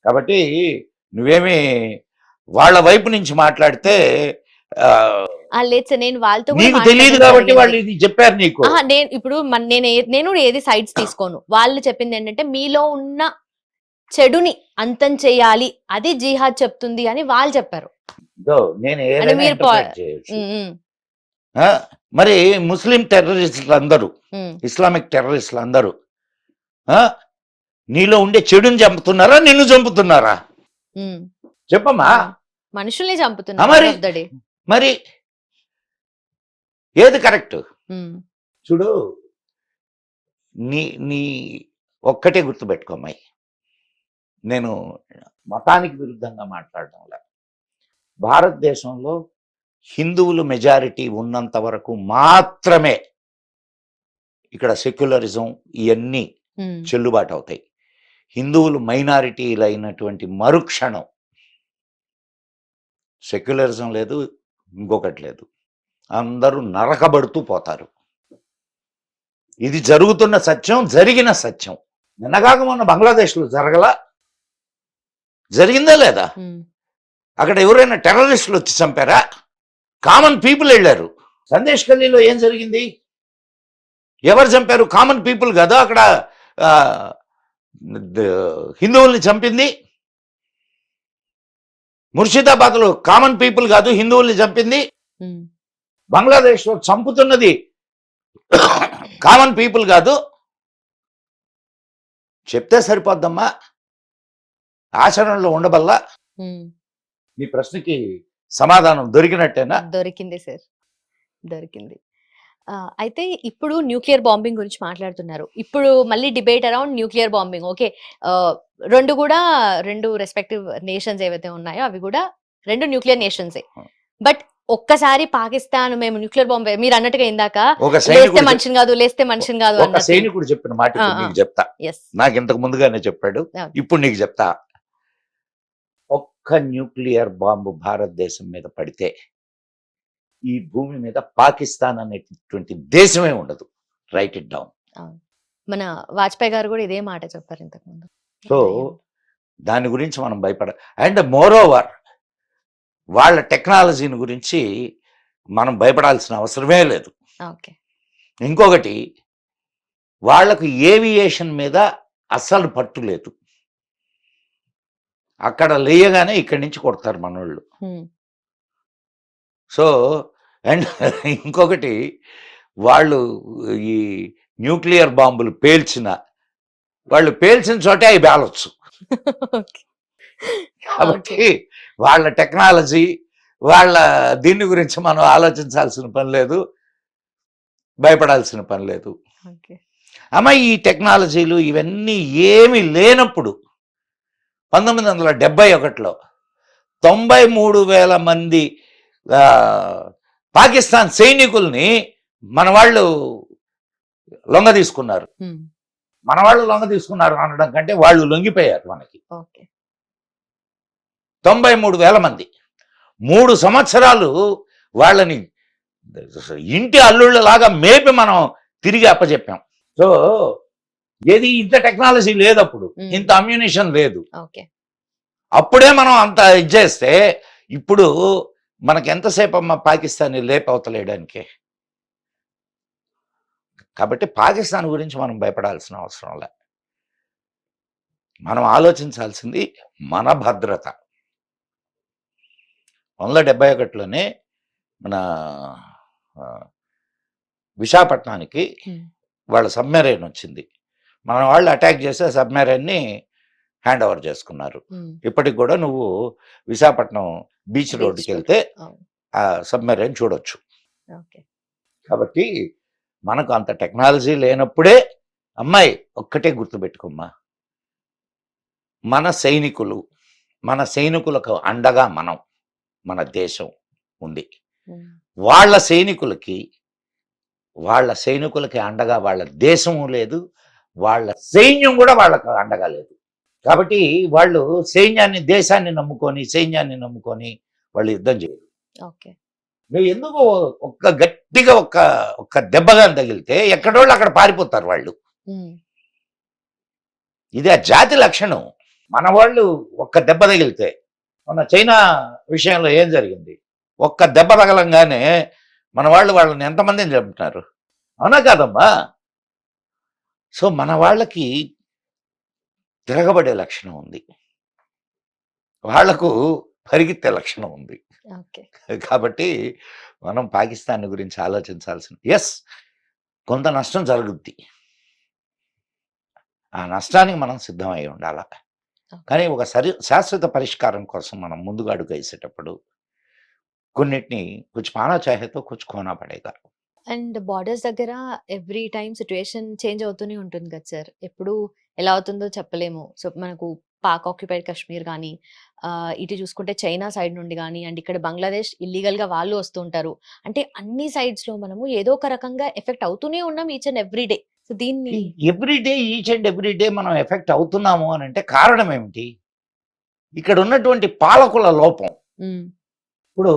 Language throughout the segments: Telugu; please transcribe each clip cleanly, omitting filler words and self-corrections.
కాబట్టి నువ్వేమి వాళ్ళ వైపు నుంచి మాట్లాడితే లేదు సార్, నేను వాళ్ళతో నీకు తెలియదు కాబట్టి వాళ్ళు ఇది చెప్పారు నీకు. నేను ఇప్పుడు నేను ఏది సైడ్స్ తీసుకోను. వాళ్ళు చెప్పింది ఏంటంటే మీలో ఉన్న చెడుని అంతం చేయాలి, అది జిహాద్ చెప్తుంది అని వాళ్ళు చెప్పారు. మరి ముస్లిం టెర్రరిస్టులు అందరూ, ఇస్లామిక్ టెర్రరిస్టులు అందరూ నీలో ఉండే చెడుని చంపుతున్నారా, నిన్ను చంపుతున్నారా? చెప్పమ్మా. మనుషుల్ని చంపుతున్నారు. మరి ఏది కరెక్ట్? చూడు, నీ ఒక్కటే గుర్తుపెట్టుకోమ్మాయి, నేను మతానికి విరుద్ధంగా మాట్లాడడంలా. భారతదేశంలో హిందువులు మెజారిటీ ఉన్నంత వరకు మాత్రమే ఇక్కడ సెక్యులరిజం ఇవన్నీ చెల్లుబాటు అవుతాయి. హిందువులు మైనారిటీలు అయినటువంటి మరుక్షణం సెక్యులరిజం లేదు, ఇంకొకటి లేదు, అందరూ నరకబడుతూ పోతారు. ఇది జరుగుతున్న సత్యం, జరిగిన సత్యం. నిన్నగాక మొన్న బంగ్లాదేశ్లో జరిగిందా లేదా? అక్కడ ఎవరైనా టెర్రరిస్టులు వచ్చి చంపారా? కామన్ పీపుల్ వెళ్ళారు. సందేశ్ ఖల్లీలో ఏం జరిగింది? ఎవరు చంపారు? కామన్ పీపుల్ కదా అక్కడ హిందువుల్ని చంపింది. ముర్షిదాబాద్లో కామన్ పీపుల్ కాదు హిందువుల్ని చంపింది. బంగ్లాదేశ్లో చంపుతున్నది కామన్ పీపుల్ కాదు. చెప్తే సరిపోద్దమ్మా, ఆచరణలో ఉండబల్లా. నీ ప్రశ్నకి సమాధానం దొరికినట్టేనా? దొరికింది సార్, దొరికింది. అయితే ఇప్పుడు న్యూక్లియర్ బాంబింగ్ గురించి మాట్లాడుతున్నారు. ఇప్పుడు మళ్ళీ debate around nuclear bombing. Okay, రెండు రెస్పెక్టివ్ నేషన్స్ ఏవైతే ఉన్నాయో అవి కూడా రెండు న్యూక్లియర్ నేషన్సే. బట్ ఒక్కసారి పాకిస్తాన్ మేము న్యూక్లియర్ బాంబ్, మీరు అన్నట్టుగా ఇందాక లేస్తే మనిషిని కాదు, లేస్తే మనిషిని కాదు ఒక సైనికుడు చెప్పిన మాట నీకు చెప్తా. నాకు ఇంతకు ముందుగానే చెప్పాడు, ఇప్పుడు నీకు చెప్తా. ఒక్క న్యూక్లియర్ బాంబు భారతదేశం మీద పడితే ఈ భూమి మీద పాకిస్తాన్ అనేటటువంటి దేశమే ఉండదు. Right it down. మన వాజ్పేయి గారు కూడా ఇదే మాట చెప్పారు ఇంతకు ముందు. సో దాని గురించి మనం అండ్ మోర్ ఓవర్ వాళ్ళ టెక్నాలజీని గురించి మనం భయపడాల్సిన అవసరమే లేదు. ఇంకొకటి, వాళ్లకు ఏవియేషన్ మీద అస్సలు పట్టు లేదు. అక్కడ లేయగానే ఇక్కడి నుంచి కొడతారు మనోళ్ళు. సో అండ్ ఇంకొకటి, వాళ్ళు ఈ న్యూక్లియర్ బాంబులు వాళ్ళు పేల్చిన చోటే అవి పేలొచ్చు. కాబట్టి వాళ్ళ టెక్నాలజీ, వాళ్ళ దీని గురించి మనం ఆలోచించాల్సిన పని లేదు, భయపడాల్సిన పని లేదు. అమ్మ, ఈ టెక్నాలజీలు ఇవన్నీ ఏమి లేనప్పుడు 1971లో 93,000 మంది పాకిస్తాన్ సైనికుల్ని మన వాళ్ళు లొంగ తీసుకున్నారు. అనడం కంటే వాళ్ళు లొంగిపోయారు మనకి. 93,000 మంది 3 సంవత్సరాలు వాళ్ళని ఇంటి అల్లుళ్ళలాగా మేపి మనం తిరిగి అప్పచెప్పాం. సో ఏది ఇంత టెక్నాలజీ లేదు, అప్పుడు ఇంత అమ్యునిషన్ లేదు. అప్పుడే మనం అంత ఇది చేస్తే ఇప్పుడు మనకి ఎంతసేపు అమ్మ పాకిస్తాన్ లేపవతలేయడానికి? కాబట్టి పాకిస్తాన్ గురించి మనం భయపడాల్సిన అవసరం లే. మనం ఆలోచించాల్సింది మన భద్రత. 1971లోనే మన విశాఖపట్నానికి వాళ్ళ సబ్మెరైన్ వచ్చింది. మన వాళ్ళు అటాక్ చేస్తే సబ్మెరైన్ని హ్యాండ్ ఓవర్ చేసుకున్నారు. ఇప్పటికి కూడా నువ్వు విశాఖపట్నం బీచ్ రోడ్డుకి వెళ్తే ఆ సబ్మెరైన్ చూడొచ్చు. కాబట్టి మనకు అంత టెక్నాలజీ లేనప్పుడే, అమ్మాయి ఒక్కటే గుర్తుపెట్టుకోమ్మా, మన సైనికులకు అండగా మన దేశం ఉంది. వాళ్ళ సైనికులకి అండగా వాళ్ళ దేశము లేదు, వాళ్ళ సైన్యం కూడా వాళ్ళకు అండగా లేదు. కాబట్టి వాళ్ళు దేశాన్ని నమ్ముకొని వాళ్ళు యుద్ధం చేయరు. నువ్వు ఎందుకు గట్టిగా ఒక్క దెబ్బగా తగిలితే ఎక్కడోళ్ళు అక్కడ పారిపోతారు వాళ్ళు. ఇది ఆ జాతి లక్షణం. మన వాళ్ళు ఒక్క దెబ్బ తగిలితే, మన చైనా విషయంలో ఏం జరిగింది, ఒక్క దెబ్బ తగలంగానే మన వాళ్ళు వాళ్ళని ఎంతమందిని చంపుతున్నారు, అవునా కాదమ్మా? సో మన వాళ్ళకి తిరగబడే లక్షణం ఉంది, వాళ్లకు పరిగెత్తే లక్షణం ఉంది. ఓకే. కాబట్టి మనం పాకిస్తాన్ గురించి ఆలోచించాల్సిన, ఎస్ కొంత నష్టం జరుగుద్ది, ఆ నష్టానికి మనం సిద్ధమై ఉండాలి. కానీ ఒక శాశ్వత పరిష్కారం కోసం మనం ముందుగా అడుగు వేసేటప్పుడు కొన్నిటిని కొంచెం ఆనా చాహేతో కొంచెం కోనా పడేగా. అండ్ బార్డర్స్ దగ్గర ఎవ్రీ టైమ్ సిచ్యువేషన్ చేంజ్ అవుతూనే ఉంటుంది కదా సార్. ఎప్పుడు ఎలా అవుతుందో చెప్పలేము. సో మనకు పాక్ ఆక్యుపైడ్ కాశ్మీర్ కానీ, ఇటు చూసుకుంటే చైనా సైడ్ నుండి కానీ, అండ్ ఇక్కడ బంగ్లాదేశ్ ఇల్లీగల్గా వాళ్ళు వస్తూ ఉంటారు. అంటే అన్ని సైడ్స్ లో మనము ఏదో ఒక రకంగా ఎఫెక్ట్ అవుతూనే ఉన్నాం each and every day. So దీన్ని ఎవ్రీడే ఈచ్ అండ్ ఎవ్రీడే మనం ఎఫెక్ట్ అవుతున్నాము అని అంటే కారణం ఏమిటి? ఇక్కడ ఉన్నటువంటి పాలకుల లోపం. ఇప్పుడు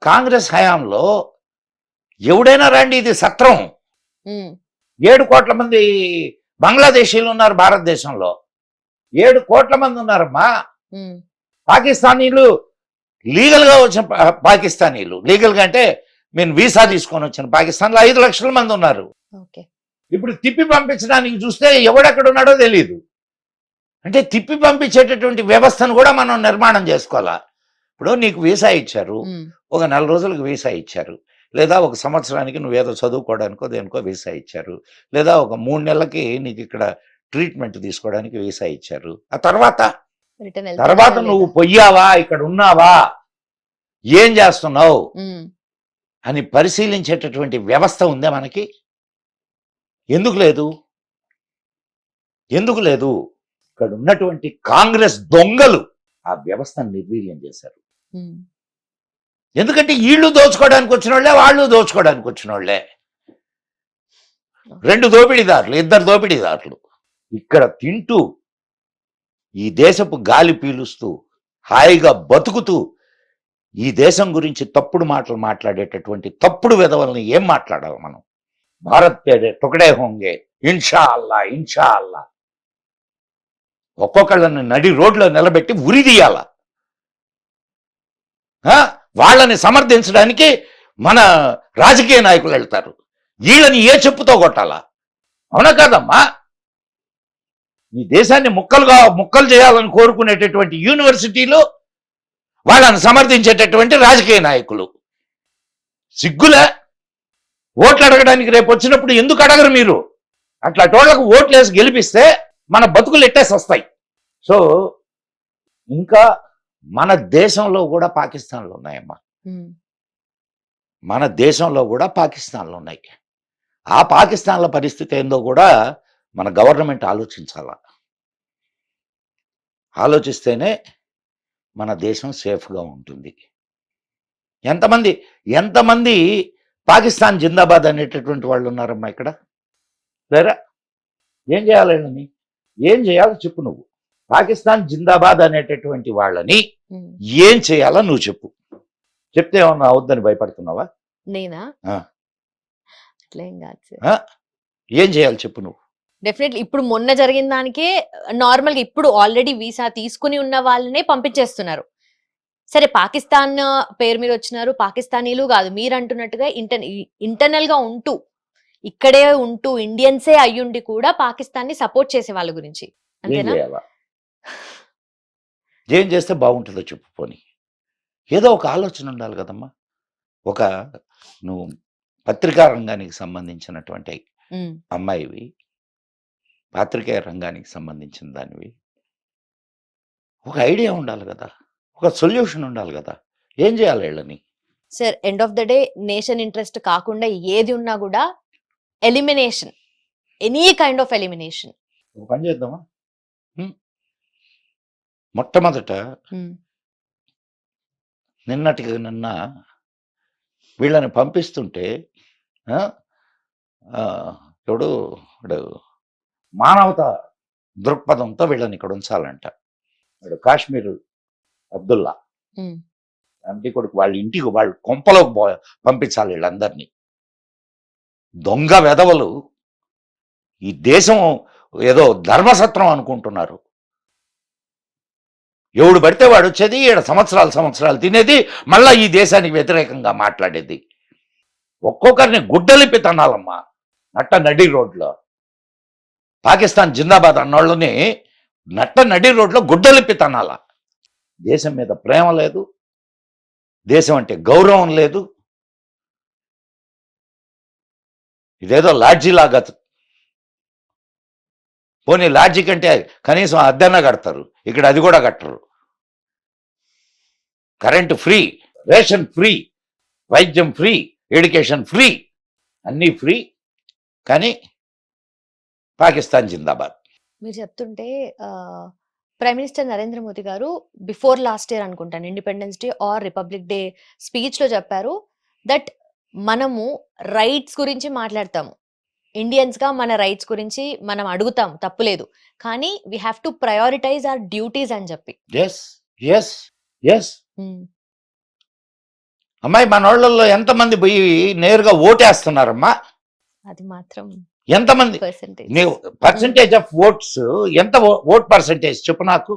కాంగ్రెస్ హయాంలో ఎవడైనా రండి, ఇది సత్రం, 7 కోట్ల మంది బంగ్లాదేశీలు ఉన్నారు భారతదేశంలో, 7 కోట్ల మంది ఉన్నారమ్మా. పాకిస్తానీలు లీగల్ గా వచ్చిన పాకిస్తానీలు, లీగల్ గా అంటే నేను వీసా తీసుకొని వచ్చిన పాకిస్తాన్లో 5 లక్షల మంది ఉన్నారు. ఇప్పుడు తిప్పి పంపించడానికి చూస్తే ఎవడెక్కడ ఉన్నాడో తెలియదు. అంటే తిప్పి పంపించేటటువంటి వ్యవస్థను కూడా మనం నిర్మాణం చేసుకోవాలా. ఇప్పుడు నీకు వీసా ఇచ్చారు, ఒక 4 రోజులకు వీసా ఇచ్చారు, లేదా ఒక సంవత్సరానికి నువ్వేదో చదువుకోవడానికో దేనికో వీసా ఇచ్చారు, లేదా ఒక 3 నెలలకి నీకు ఇక్కడ ట్రీట్మెంట్ తీసుకోవడానికి వీసా ఇచ్చారు. ఆ తర్వాత నువ్వు పొయ్యావా, ఇక్కడ ఉన్నావా, ఏం చేస్తున్నావు అని పరిశీలించేటటువంటి వ్యవస్థ ఉందే మనకి? ఎందుకు లేదు? ఇక్కడ ఉన్నటువంటి కాంగ్రెస్ దొంగలు ఆ వ్యవస్థను నిర్వీర్యం చేశారు. ఎందుకంటే వీళ్ళు దోచుకోవడానికి వచ్చిన వాళ్ళే, వాళ్ళు దోచుకోవడానికి వచ్చిన వాళ్ళే. 2 దోపిడీదారులు, 2 దోపిడీదారులు ఇక్కడ తింటూ ఈ దేశపు గాలి పీలుస్తూ హాయిగా బతుకుతూ ఈ దేశం గురించి తప్పుడు మాటలు మాట్లాడేటటువంటి తప్పుడు విధవల్ని ఏం మాట్లాడాలి మనం? భారత్ పేరే టుకడే హోంగే, ఇన్షా అల్లా ఒక్కొక్కళ్ళని నడి రోడ్లో నిలబెట్టి ఉరిదీయాల. వాళ్ళని సమర్థించడానికి మన రాజకీయ నాయకులు వెళ్తారు, వీళ్ళని ఏ చెప్పుతో కొట్టాలా? అవునా కాదమ్మా? ఈ దేశాన్ని ముక్కలు చేయాలని కోరుకునేటటువంటి యూనివర్సిటీలు, వాళ్ళని సమర్థించేటటువంటి రాజకీయ నాయకులు. సిగ్గులే? ఓట్లు అడగడానికి రేపు వచ్చినప్పుడు ఎందుకు అడగరు మీరు? అట్లా టోళ్లకు ఓట్లు వేసి గెలిపిస్తే మన బతుకులు ఎట్టేసి వస్తాయి. సో ఇంకా మన దేశంలో కూడా పాకిస్తాన్లు ఉన్నాయమ్మా, మన దేశంలో కూడా పాకిస్తాన్లు ఉన్నాయి. ఆ పాకిస్తాన్ల పరిస్థితి ఏందో కూడా మన గవర్నమెంట్ ఆలోచించాల. ఆలోచిస్తేనే మన దేశం సేఫ్గా ఉంటుంది. ఎంతమంది పాకిస్తాన్ జిందాబాద్ అనేటటువంటి వాళ్ళు ఉన్నారమ్మా ఇక్కడ? లేరా? ఏం చేయాలని, ఏం చేయాలో చెప్పు నువ్వు. పాకిస్తాన్ జిందాబాద్ అనేటటువంటి వాళ్ళని ఏం చేయాలో నువ్వు చెప్పు. చెప్తే ఏమన్నా అవుద్దని భయపడుతున్నావా? నేనా? ఏం చేయాలి చెప్పు నువ్వు. డెఫినెట్లీ ఇప్పుడు మొన్న జరిగిన దానికే నార్మల్ గా ఇప్పుడు ఆల్రెడీ వీసా తీసుకుని ఉన్న వాళ్ళనే పంపించేస్తున్నారు. సరే పాకిస్తాన్ పేరు మీద వచ్చినారు, పాకిస్తానీలు కాదు మీరు అంటున్నట్టుగా ఇంటర్నల్ గా ఉంటూ ఇక్కడే ఉంటూ ఇండియన్సే అయ్యుండి కూడా పాకిస్తాన్ ని సపోర్ట్ చేసే వాళ్ళ గురించి అంతేనా? ఏం చేస్తే బాగుంటుందో చెప్పు. పోనీ ఏదో ఒక ఆలోచన ఉండాలి కదమ్మా. నువ్వు పత్రికా రంగానికి సంబంధించినటువంటి అమ్మాయివి, పాత్రికేయ రంగానికి సంబంధించిన దానివి, ఒక ఐడియా ఉండాలి కదా, ఒక సొల్యూషన్ ఉండాలి కదా. ఏం చేయాలి వీళ్ళని? Sir end of the day nation interest కాకుండా ఏది ఉన్నా కూడా elimination, any kind of elimination. ఒక పని చేద్దామా? మొట్టమొదట నిన్న వీళ్ళని పంపిస్తుంటే ఇప్పుడు మానవత దృక్పథంతో వీళ్ళని ఇక్కడ ఉంచాలంట. కాశ్మీర్ అబ్దుల్లా అంటే కొడుకు వాళ్ళ ఇంటికి, వాళ్ళ కొంపలోకి పంపించాలి వీళ్ళందరినీ. దొంగ వెధవలు ఈ దేశం ఏదో ధర్మసత్రం అనుకుంటున్నారు. ఎవడు పడితే వాడు వచ్చేది, ఈడ సంవత్సరాలు తినేది, మళ్ళా ఈ దేశానికి వ్యతిరేకంగా మాట్లాడేది. ఒక్కొక్కరిని గుడ్డలిప్పి తన్నాలమ్మా నట్ట నడి రోడ్లో. పాకిస్తాన్ జిందాబాద్ అన్నోళ్ళని నట్ట నడి రోడ్లో గుడ్డలిప్పి తన్నాల. దేశం మీద ప్రేమ లేదు, దేశం అంటే గౌరవం లేదు. ఇదేదో లాడ్జీ లాగా, పోనీ లాడ్జీ కంటే కనీసం అద్దెన కడతారు, ఇక్కడ అది కూడా కట్టరు. కరెంటు ఫ్రీ, రేషన్ ఫ్రీ, వైద్యం ఫ్రీ, ఎడ్యుకేషన్ ఫ్రీ, అన్నీ ఫ్రీ. కానీ పాకిస్తాన్ జిందాబాద్. మీరు చెప్తుంటే prime minister Narendra Modi garu before last year అనుకుంటాను Independence Day or Republic Day స్పీచ్లో చెప్పారు దట్ మనము రైట్స్ గురించి మాట్లాడతాము, ఇండియన్స్గా మన రైట్స్ గురించి మనం అడుగుతాం, తప్పులేదు, కానీ we have to prioritise our duties అని చెప్పి. ఎస్ ఎస్ ఎస్ అమ్మాయి, మన వాళ్ళల్లో ఎంతమంది పోయి నేరుగా ఓటేస్తున్నారమ్మా? అది మాత్రం ఎంతమంది పర్సెంటేజ్ ఆఫ్ ఓట్స్, ఎంత ఓట్ పర్సెంటేజ్ చెప్పు నాకు?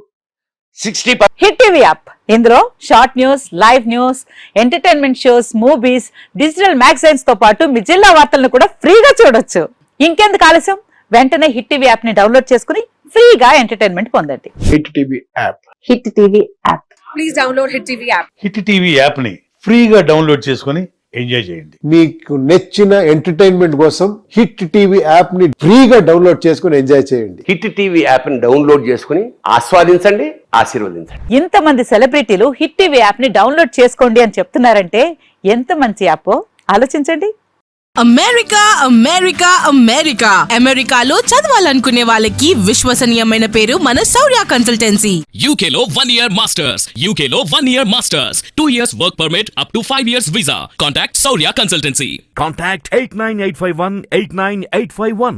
60%. హిట్ టీవీ యాప్, ఇందులో short news, live news, entertainment shows, movies, digital magazines తో పాటు మీ జిల్లా వార్తలను కూడా ఫ్రీగా చూడొచ్చు. ఇంకెందుకు ఆలస్యం, వెంటనే హిట్ టీవీ యాప్ ని డౌన్లోడ్ చేసుకుని ఫ్రీగా ఎంటర్టైన్మెంట్ పొందండి. Hit TV app. Hit TV app. Please download hit TV app. Hit TV app ని ఫ్రీగా డౌన్లోడ్ చేసుకుని ఎంజాయ్ చేయండి. మీకు నచ్చిన ఎంటర్టైన్మెంట్ కోసం హిట్ టీవీ యాప్ ని ఫ్రీగా డౌన్లోడ్ చేసుకుని ఎంజాయ్ చేయండి. హిట్ టీవీ యాప్ ని డౌన్లోడ్ చేసుకుని ఆస్వాదించండి, ఆశీర్వదించండి. ఇంతమంది సెలబ్రిటీలు హిట్ టీవీ యాప్ ని డౌన్లోడ్ చేసుకోండి అని చెప్తున్నారంటే ఎంత మంచి యాప్ ఆలోచించండి. అమెరికా అమెరికా అమెరికా అమెరికాలో చదవాలనుకునే వాళ్ళకి విశ్వసనీయమైన పేరు మన శౌర్య కన్సల్టెన్సీ. UK లో 1 year masters. UK లో 1 year masters. 2 years work permit up to 5 years visa. Contact Saurya Consultancy. Contact 89851 89851.